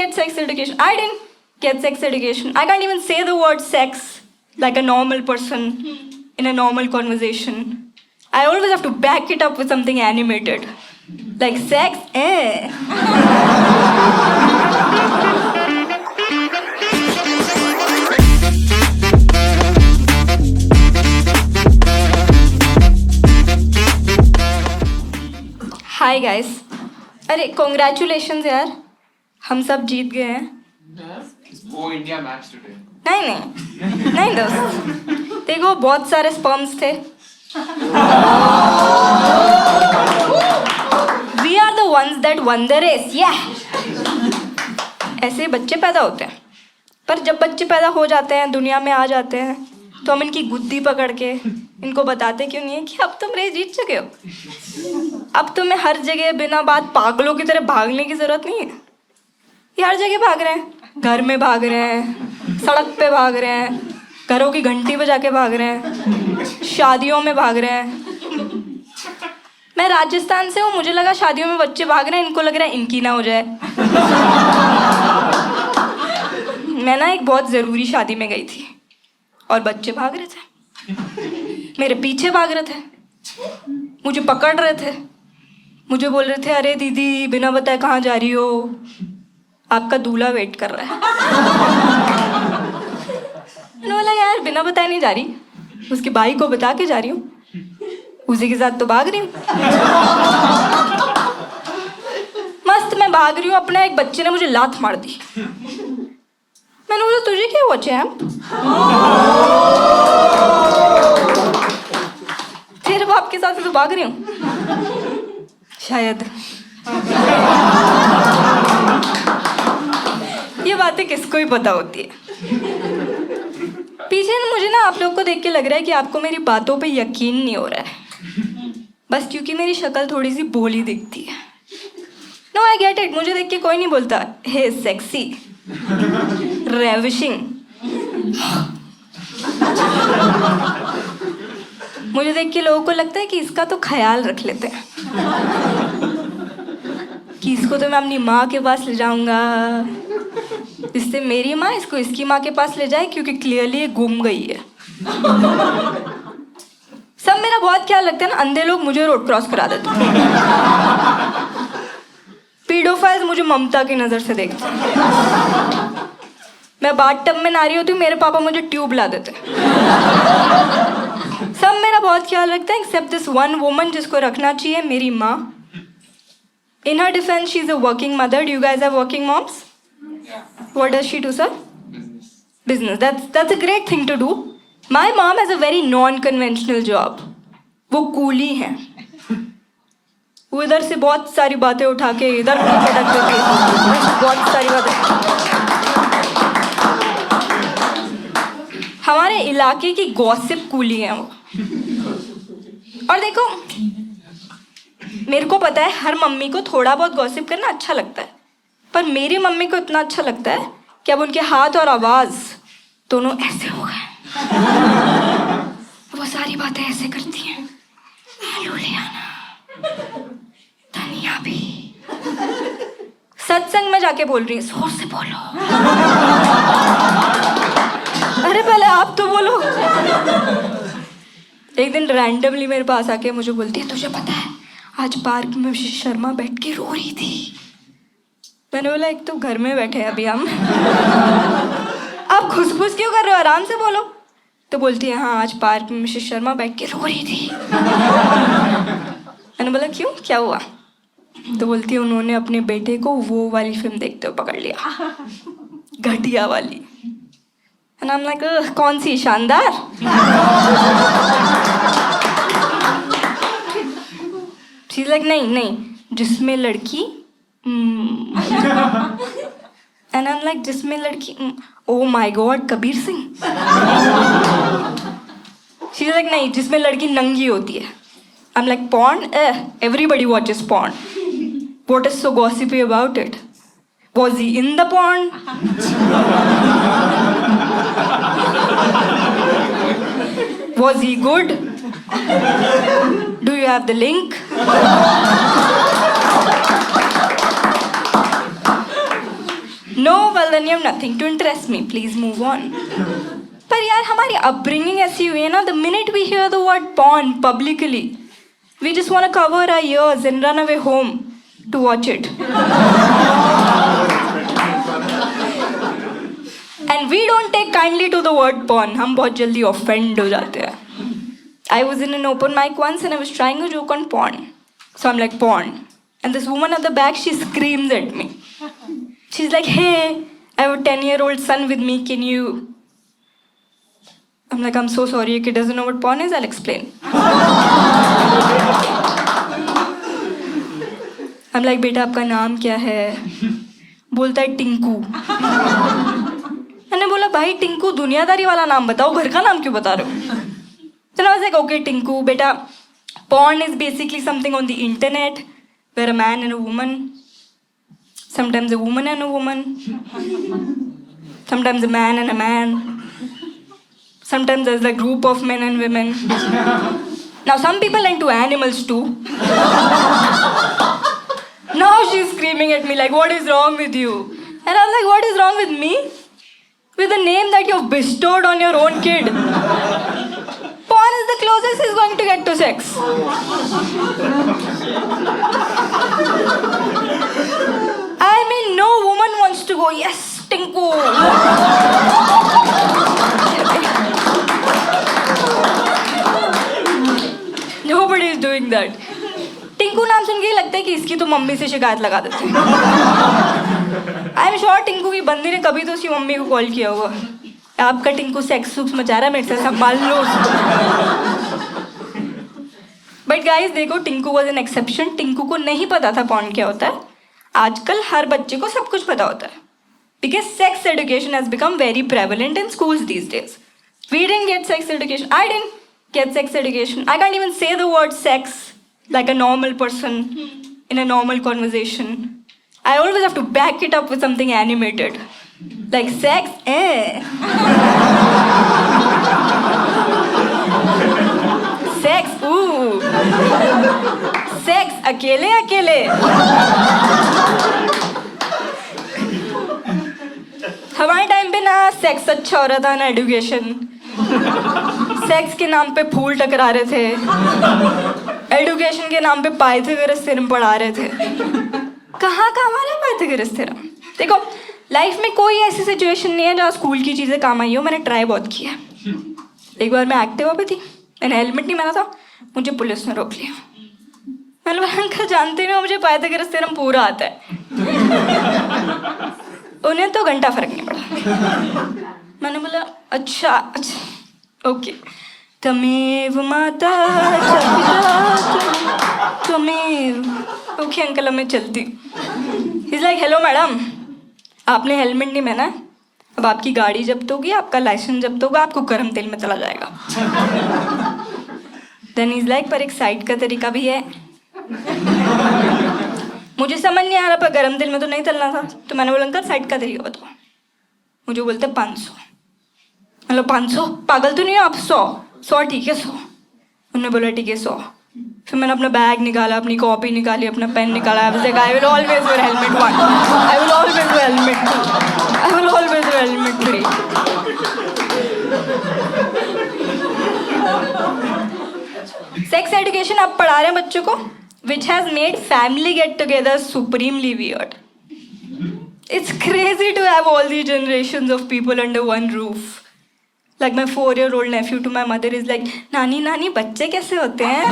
get sex education. I didn't get sex education. I can't even say the word sex like a normal person in a normal conversation. I always have to back it up with something animated. Like sex, Hi guys. अरे congratulations यार, हम सब जीत गए हैं. वो India match today. नहीं दोस्त, देखो बहुत सारे स्पर्म्स थे. We are the ones that won the race. Yeah. ऐसे बच्चे पैदा होते हैं, पर जब बच्चे पैदा हो जाते हैं, दुनिया में आ जाते हैं, तो हम इनकी गुद्दी पकड़ के इनको बताते क्यों नहीं है कि अब तुम रेस जीत चुके हो. अब तुम्हें हर जगह बिना बात पागलों की तरह भागने की जरूरत नहीं है. ये हर जगह भाग रहे हैं, घर में भाग रहे हैं, सड़क पे भाग रहे हैं, घरों की घंटी बजा के भाग रहे हैं, शादियों में भाग रहे हैं. मैं राजस्थान से हूँ, मुझे लगा शादियों में बच्चे भाग रहे हैं, इनको लग रहा है इनकी ना हो जाए. मैं ना एक बहुत ज़रूरी शादी में गई थी और बच्चे भाग रहे थे, मेरे पीछे भाग रहे थे, मुझे पकड़ रहे थे, मुझे बोल रहे थे अरे दीदी बिना बताए कहाँ जा रही हो, आपका दूल्हा वेट कर रहा है. मैंने बोला यार बिना बताए नहीं जा रही, उसके भाई को बता के जा रही हूँ, उसी के साथ तो भाग रही हूँ. मस्त मैं भाग रही हूँ, अपने एक बच्चे ने मुझे लात मार दी. मैंने बोला तुझे क्या हुआ चैम्प, तेरे बाप के साथ तो भाग रही हूँ शायद. ये बातें किसको ही पता होती है. पीछे मुझे ना आप लोगों को देख के लग रहा है कि आपको मेरी बातों पे यकीन नहीं हो रहा है, बस क्योंकि मेरी शक्ल थोड़ी सी भोली दिखती है. नो आई गेट इट, मुझे देख के कोई नहीं बोलता हे सेक्सी रेविशिंग. मुझे देख के लोगों को लगता है कि इसका तो ख्याल रख लेते हैं, कि इसको तो मैं अपनी माँ के पास ले जाऊंगा, इससे मेरी माँ इसको इसकी माँ के पास ले जाए, क्योंकि क्लियरली ये गुम गई है. सब मेरा बहुत ख्याल रखते हैं ना, अंधे लोग मुझे रोड क्रॉस करा देते हैं, पीडोफाइल्स मुझे ममता की नज़र से देखते हैं. मैं बाथटब में नहा रही होती हूँ, मेरे पापा मुझे ट्यूब ला देते हैं. सब मेरा बहुत ख्याल रखते हैं एक्सेप्ट दिस वन वुमन जिसको रखना चाहिए, मेरी माँ. In her defense, she's a working mother. Do you guys have working moms? Yeah. What does she do, sir? Business. That's a great thing to do. My mom has a very non-conventional job. वो coolie हैं. वो इधर से बहुत सारी बातें उठा के इधर पटक देती है. बहुत सारी बातें. हमारे इलाके की गॉसिप कूली हैं वो. और देखो मेरे को पता है हर मम्मी को थोड़ा बहुत गॉसिप करना अच्छा लगता है, पर मेरी मम्मी को इतना अच्छा लगता है कि अब उनके हाथ और आवाज़ दोनों ऐसे हो गए. वो सारी बातें ऐसे करती हैं, आलू ले आना, धनिया भी. सत्संग में जाके बोल रही है, जोर से बोलो. अरे पहले आप तो बोलो. एक दिन रैंडमली मेरे पास आके मुझे बोलती है तुझे पता है आज पार्क में शर्मा बैठ के रो रही थी. मैंने बोला एक तो घर में बैठे अभी हम, आप खुसफुस क्यों कर रहे हो, आराम से बोलो. तो बोलती है हाँ आज पार्क में मिसेस शर्मा बैठ के रो रही थी. मैंने बोला क्यों, क्या हुआ. तो बोलती है उन्होंने अपने बेटे को वो वाली फिल्म देखते हुए पकड़ लिया, घटिया वाली. And I'm like, कौन सी, शानदार. She's like नहीं जिसमें लड़की and I'm like जिसमें लड़की oh my god Kabir Singh. She's like नहीं जिसमें लड़की नंगी होती है. I'm like porn, everybody watches porn. What is so gossipy about it? Was he in the porn? Was he good? Do you have the link? No well then you have nothing to interest me, please move on. पर यार हमारी upbringing ऐसी हुई है ना, the minute we hear the word porn publicly we just want to cover our ears and run away home to watch it. And we don't take kindly to the word porn, हम बहुत जल्दी offend हो जाते हैं। I was in an open mic once and I was trying a joke on porn. So I'm like, porn. And this woman at the back, she screams at me. She's like, hey, I have a 10-year-old son with me, can you... I'm like, I'm so sorry, your kid doesn't know what porn is, I'll explain. I'm like, बेटा आपका नाम क्या है? बोलता है टिंकू। मैंने बोला भाई टिंकू दुनियादारी वाला नाम बताओ, घर का नाम क्यों बता रहे हो? So I was like, okay, Tinku, beta, porn is basically something on the internet where a man and a woman, sometimes a woman and a woman, sometimes a man and a man, sometimes there's a group of men and women. Now some people are into animals too. Now she's screaming at me like, what is wrong with you? And I was like, what is wrong with me? With the name that you've bestowed on your own kid. Porn is the closest he's going to get to sex. I mean, no woman wants to go, yes, Tinku. Nobody is doing that. Tinku नाम सुन के ही लगता है कि इसकी तो mummy से शिकायत लगा देते हैं। आई एम श्योर टिंकू की बंदी ने कभी तो उसकी मम्मी को कॉल किया होगा, आपका टिंकू सेक्स सुक्स मचा रहा है, मेरे से संभाल लो उसको। बट गाइस देखो, Tinku was an exception. Tinku को नहीं पता था पॉर्न क्या होता है। आजकल हर बच्चे को सब कुछ पता होता है, because sex education has become very prevalent in schools these days. We didn't get sex education, I didn't get sex education, I can't even say the word sex like a normal person in a normal conversation. I always have to back it up with something animated. Like sex, Sex, ooh. Sex, अकेले अकेले. हमारे time पे ना sex अच्छा हो रहा था ना एडुकेशन। सेक्स के नाम पे फूल टकरा रहे थे, एडुकेशन के नाम पे पाइथागोरस थ्योरम पढ़ा रहे थे। कहाँ हमारे पाइथागोरस थ्योरम? देखो, लाइफ में कोई ऐसी सिचुएशन नहीं है जहाँ स्कूल की चीज़ें काम आई हो। मैंने ट्राई बहुत किया। एक बार मैं एक्टिवा पे थी, मैंने हेलमेट नहीं पहना था, मुझे पुलिस ने रोक लिया। मैंने बोला अंकल जानते नहीं हो मुझे पाइथागोरस थ्योरम पूरा आता है। उन्हें तो घंटा फर्क नहीं पड़ा। मैंने बोला अच्छा ओके। तमेव माता तमेव। ओके अंकल मैं चलती। इज लाइक हेलो मैडम, आपने हेलमेट नहीं पहना, अब आपकी गाड़ी जब्त होगी, आपका लाइसेंस जब्त होगा, आपको गर्म तेल में चला जाएगा। देन इज लाइक पर एक साइड का तरीका भी है। मुझे समझ नहीं आ रहा, पर गर्म तेल में तो नहीं तलना था, तो मैंने बोला अंकल साइड का तरीका बताओ। मुझे बोलते 500। मतलब 500 पागल तो नहीं हो आप? 100 ठीक है 100। उन्होंने बोला ठीक है 100। फिर मैंने अपना बैग निकाला, अपनी कॉपी निकाली, अपना पेन निकाला। I will always wear helmet 1, I will always wear helmet 2, I will always wear helmet 3। Sex education आप पढ़ा रहे हैं बच्चों को, which has made family get together supremely weird. It's crazy to have all these generations of people under one roof. Like my 4-year-old nephew to my mother is like, नानी बच्चे कैसे होते हैं?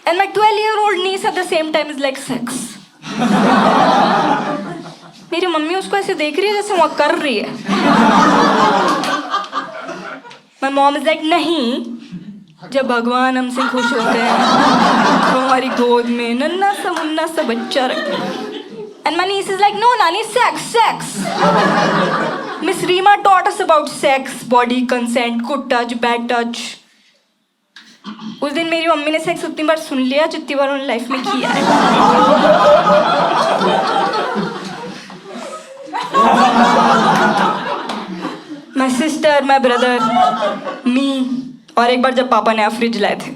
And my 12-year-old niece at the same time is like, sex. मेरी mummy उसको ऐसे देख रही है जैसे वो कर रही है। My mom is like, नहीं, जब भगवान हमसे खुश होते हैं तो हमारी गोद में नन्ना सा मुन्ना सा बच्चा रखते हैं। And my niece is like, no नानी, sex. Miss Reema taught us about sex, body consent, good touch, bad touch. उस दिन मेरी मम्मी ने सेक्स उतनी बार सुन लिया जितनी बार उन्होंने लाइफ में किया है। My sister, my brother, me, और एक बार जब पापा ने फ्रिज लाए थे।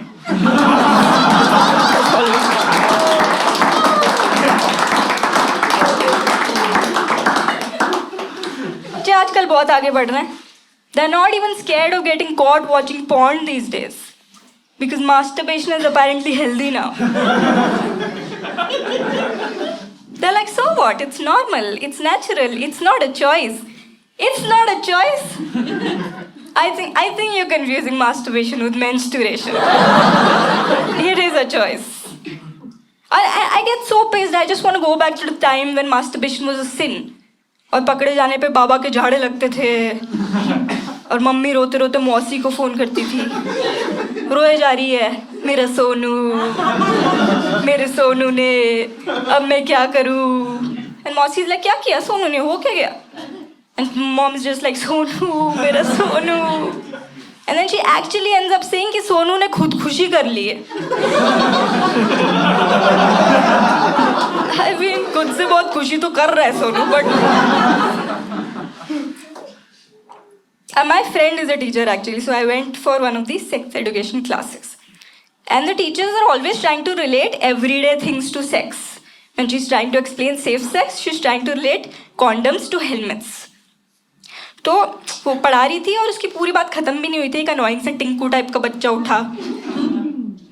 आजकल बहुत आगे बढ़ रहे हैं. They're not even scared of getting caught watching porn these days. Because masturbation is apparently healthy now. They're like, so what? It's normal. It's natural. It's not a choice. It's not a choice. I think you're confusing masturbation with menstruation. It is a choice. I get so pissed. I just want to go back to the time when masturbation was a sin. और पकड़े जाने पे बाबा के झाड़े लगते थे और mummy रोते रोते मौसी को फ़ोन करती थी, रोए जा रही है मेरे सोनू ने, अब मैं क्या करूँ. एंड मौसी इज लाइक, क्या किया सोनू ने, हो क्या गया. And mom is just like, Sonu मेरा Sonu. And then she actually ends up saying कि सोनू ने खुदकुशी कर ली है. आई मीन खुद से बहुत खुशी तो कर रहा है Sonu, but my friend is a teacher actually, so I went for one of these sex education classes. And the teachers are always trying to relate everyday things to sex. When she's trying to explain safe sex, she's trying to relate condoms to helmets. तो वो पढ़ा रही थी और उसकी पूरी बात खत्म भी नहीं हुई थी, एक अनोइंग से टिंकू टाइप का बच्चा उठा,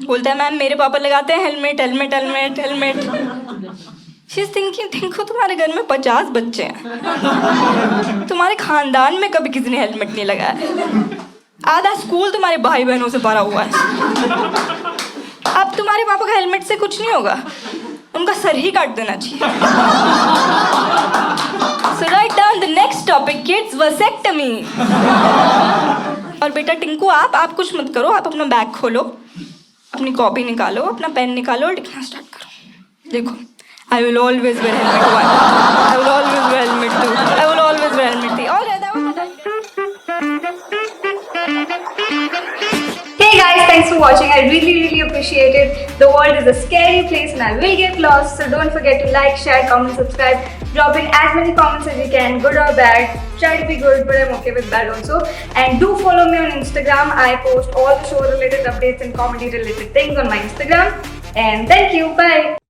बोलता है मैम मेरे पापा लगाते हैं helmet helmet helmet helmet. She is thinking, Tinku तुम्हारे घर में 50 बच्चे हैं, तुम्हारे खानदान में कभी किसी ने हेलमेट नहीं लगाया, आधा स्कूल तुम्हारे भाई बहनों से भरा हुआ है, अब तुम्हारे पापा का हेलमेट से कुछ नहीं होगा, उनका सर ही काट देना चाहिए. So write down the next topic, kids vasectomy. और बेटा टिंकू आप कुछ मत करो, आप अपना बैग खोलो, अपनी कॉपी निकालो, अपना पेन निकालो और लिखना स्टार्ट करो. देखो, I will always wear helmet 1. I will always wear helmet 2. I will always wear helmet 3. All right, that was Hey guys, thanks for watching. I really appreciate it. The world is a scary place and I will get lost. So don't forget to like, share, comment, subscribe. Drop in as many comments as you can, good or bad. Try to be good, but I'm okay with bad also. And do follow me on Instagram. I post all the show related updates and comedy related things on my Instagram. And thank you. Bye.